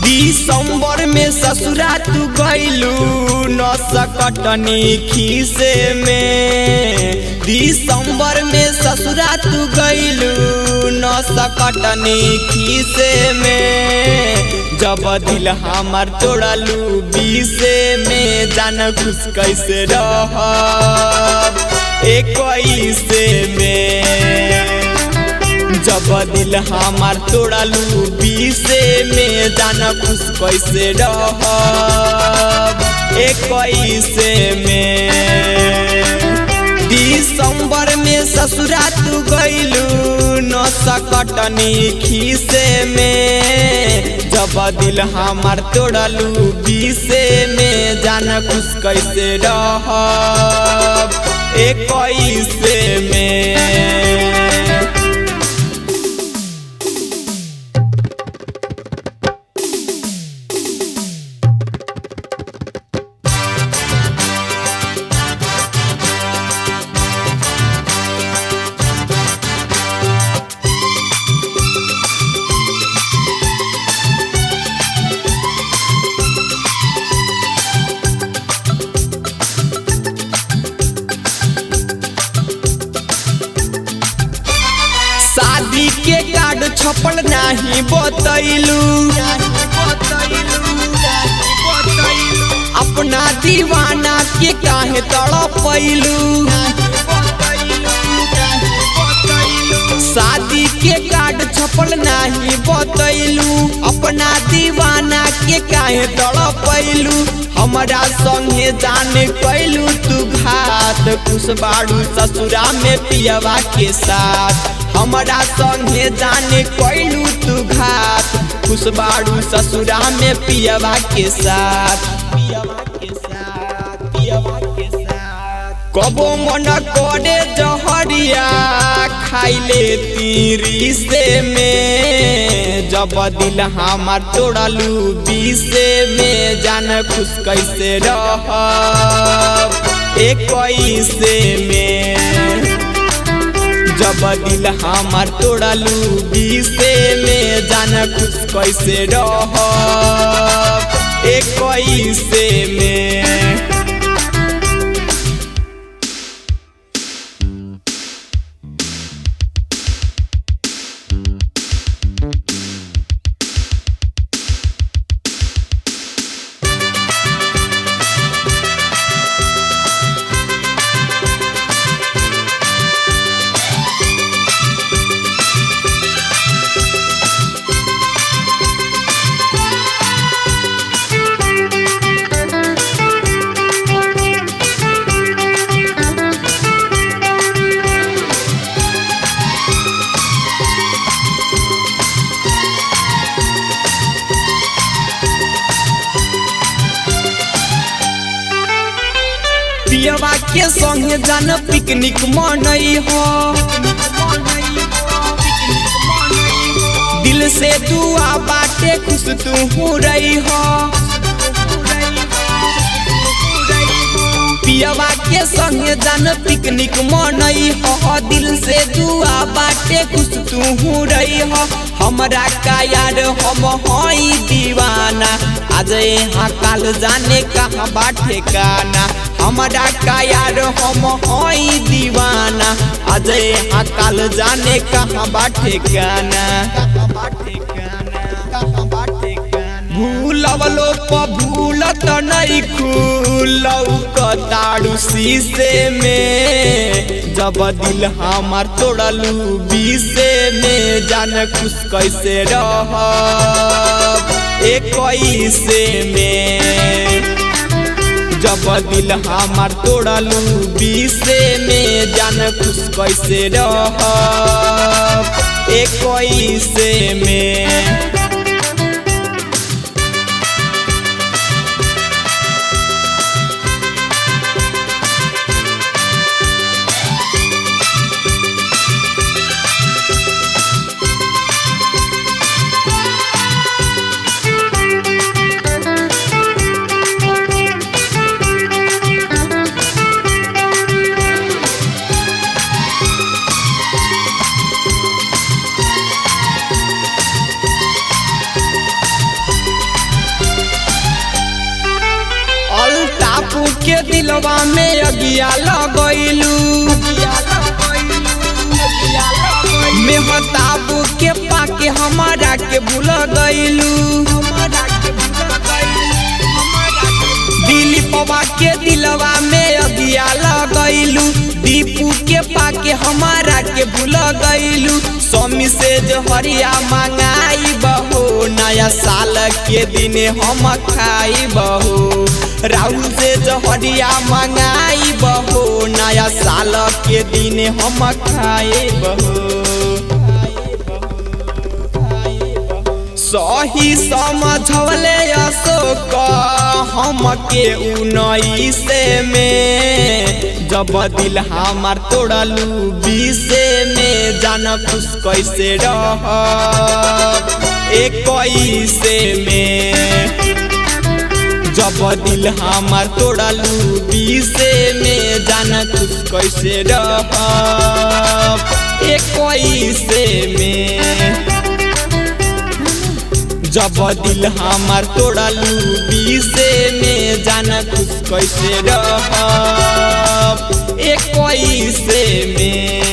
दिसंबर में ससुरा तू गइलू न सकटनी खीसे में। दिसंबर में ससुरा तू गइलू न सकटनी खीसे में। जब दिल हमार तोड़लू बीसे में जान खुश कैसे रहब 21 में। जब दिल हमार तोड़लू 20 में जान खुश कैसे रहब 21 में। दिसंबर में ससुरा तू गइलू न सकटनी खीसे में। जब दिल हमार तोड़लू 20 में जान खुश कैसे रहब 21 में। शादी के कार्ड छपल नाही बतैलू अपना दीवाना के काहे तड़पैलू। शादी के कार्ड छपल नाही बतैलू अपना दीवाना के काहे तड़पैलू। हमरा संगे जाने कैलू तू घात खुश बाड़ू ससुरा में पियवा के साथ। हमरा संगे जाने कैलू तू घात खुश बाड़ू ससुरा में पियवा के साथ। कबो मन करे जहरिया खाइले तीरी से में। जब दिल हमार तोड़लू 20 में जान खुश कैसे रहब 21 में। जब दिल हमार तोड़लू 20 में जान खुश कैसे रहब 21 में। पियवा के संगे जान पिकनिक मनई हो। दिल से दुआ बाटे खुश तू हो रही हो। पियवा के संगे जान पिकनिक मनई हो। दिल से दुआ बाटे खुश तू हो रही हो। हमरा का यार हम हई दीवाना आज यहाँ काल जाने कहाँ बाटे काना। हमरा का यार हम हई दीवाना आज यहाँ काल जाने कहाँ बाटे काना। भूलवलो प भूलत नहीं लौकताड़ू शीशे में। जब दिल हमार तोड़लू 20 में जान खुश कैसे रहब 21 में। जब दिल हमार तोड़लू 20 में जान खुश कैसे रहब 21 में। दिलवा में अगिया लगैलू मेहताबू के पाके हमारा के भूल गईलू दिलीपवा के दिलवा में अगिया लगैलू दीपू के पाके हमारा के भूल गईलू स्वामी से जहरिया मंगाई बहो नया साल के दिन हम खाई बहो राहुल से जहरिया मंगाई बहो नया साल के दिन हम खाए बहो सही समझवले अशोक हमके 19 में जब दिल हमार तोड़लू 20 में जान खुश कैसे रह 21 में जब दिल हमार तोड़लू 20 में जान खुश कैसे रह 21 में जब दिल हमार तोड़लू 20 में जाना खुश कैसे रह 21 में।